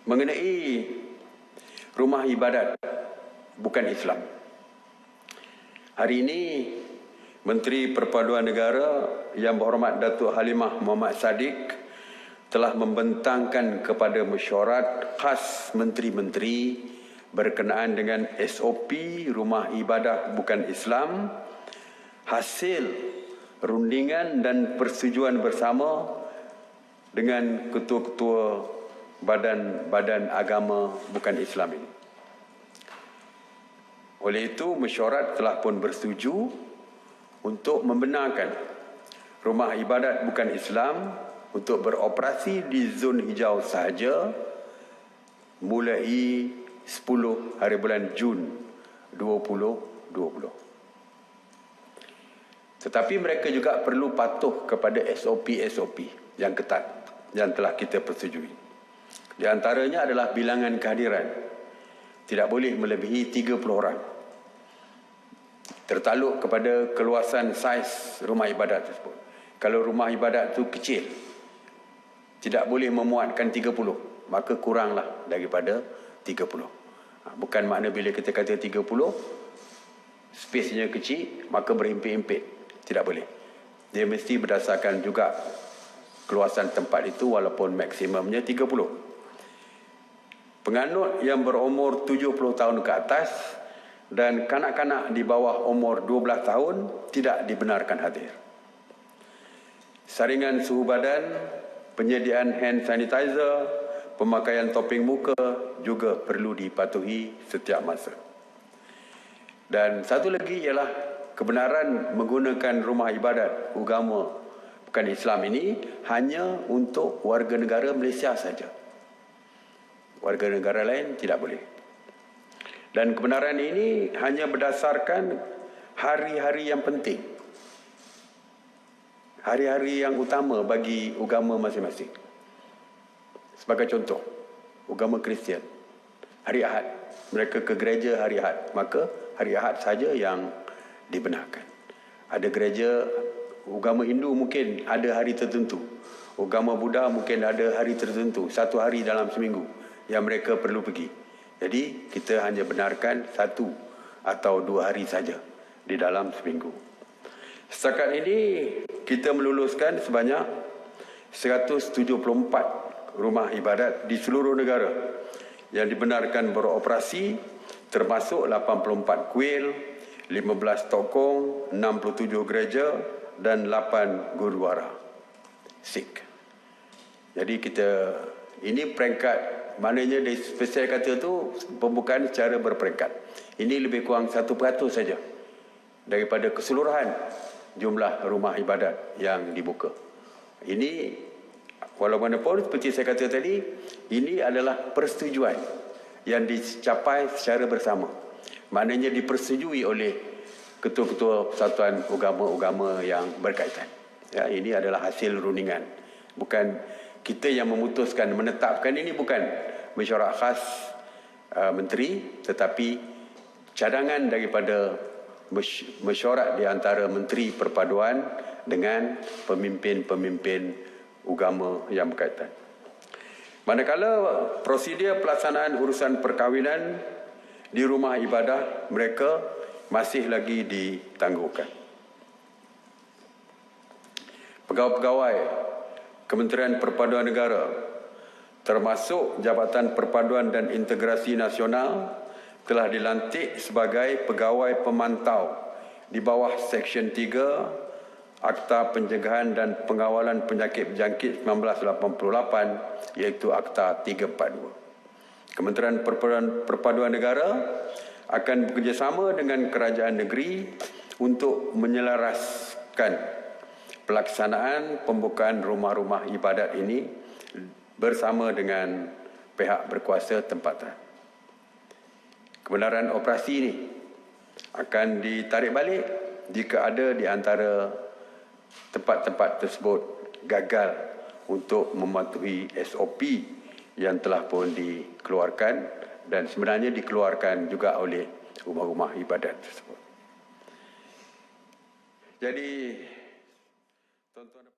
mengenai rumah ibadat bukan Islam. Hari ini Menteri Perpaduan Negara Yang Berhormat Datuk Halimah Muhammad Sadiq telah membentangkan kepada mesyuarat khas menteri-menteri berkenaan dengan SOP rumah ibadah bukan Islam, hasil rundingan dan persetujuan bersama dengan ketua-ketua badan-badan agama bukan Islam ini. Oleh itu, mesyuarat telah pun bersetuju untuk membenarkan rumah ibadat bukan Islam untuk beroperasi di zon hijau sahaja mulai 10 hari bulan Jun 2020. Tetapi mereka juga perlu patuh kepada SOP-SOP yang ketat yang telah kita persetujui. Di antaranya adalah bilangan kehadiran. Tidak boleh melebihi 30 orang. Tertaluk kepada keluasan saiz rumah ibadat tersebut. Kalau rumah ibadat itu kecil, tidak boleh memuatkan 30, maka kuranglah daripada 30. Bukan makna bila kita kata 30, space-nya kecil, maka berhimpit-himpit. Tidak boleh. Dia mesti berdasarkan juga keluasan tempat itu walaupun maksimumnya 30. Penganut yang berumur 70 tahun ke atas dan kanak-kanak di bawah umur 12 tahun tidak dibenarkan hadir. Saringan suhu badan, penyediaan hand sanitizer, pemakaian topeng muka juga perlu dipatuhi setiap masa. Dan satu lagi ialah kebenaran menggunakan rumah ibadat agama bukan Islam ini hanya untuk warga negara Malaysia saja. Warga negara lain tidak boleh. Dan kebenaran ini hanya berdasarkan hari-hari yang penting. Hari-hari yang utama bagi agama masing-masing. Sebagai contoh, agama Kristian, hari Ahad. Mereka ke gereja hari Ahad. Maka hari Ahad saja yang dibenarkan. Ada gereja, agama Hindu mungkin ada hari tertentu. Agama Buddha mungkin ada hari tertentu. Satu hari dalam seminggu yang mereka perlu pergi. Jadi, kita hanya benarkan 1 atau 2 hari saja di dalam seminggu. Setakat ini, kita meluluskan sebanyak 174 rumah ibadat di seluruh negara yang dibenarkan beroperasi, termasuk 84 kuil, 15 tokong, 67 gereja dan 8 gurdwara Sikh. Jadi ini peringkat. Maknanya saya kata itu pembukaan secara berperingkat. Ini lebih kurang 1% saja daripada keseluruhan jumlah rumah ibadat yang dibuka. Ini walaupun seperti saya kata tadi, ini adalah persetujuan yang dicapai secara bersama. Maknanya dipersetujui oleh ketua-ketua persatuan agama-agama yang berkaitan. Ya, ini adalah hasil rundingan. Bukan kita yang memutuskan, menetapkan. Ini bukan mesyuarat khas menteri, tetapi cadangan daripada mesyuarat di antara Menteri Perpaduan dengan pemimpin-pemimpin agama yang berkaitan. Manakala prosedur pelaksanaan urusan perkahwinan di rumah ibadah mereka masih lagi ditangguhkan. Pegawai-pegawai Kementerian Perpaduan Negara termasuk Jabatan Perpaduan dan Integrasi Nasional telah dilantik sebagai pegawai pemantau di bawah Seksyen 3 Akta Pencegahan dan Pengawalan Penyakit Berjangkit 1988 iaitu Akta 342. Kementerian Perpaduan Negara akan bekerjasama dengan kerajaan negeri untuk menyelaraskan pelaksanaan pembukaan rumah-rumah ibadat ini bersama dengan pihak berkuasa tempatan. Kebenaran operasi ini akan ditarik balik jika ada di antara tempat-tempat tersebut gagal untuk mematuhi SOP yang telah pun dikeluarkan dan sebenarnya dikeluarkan juga oleh rumah-rumah ibadat tersebut. Jadi, tonton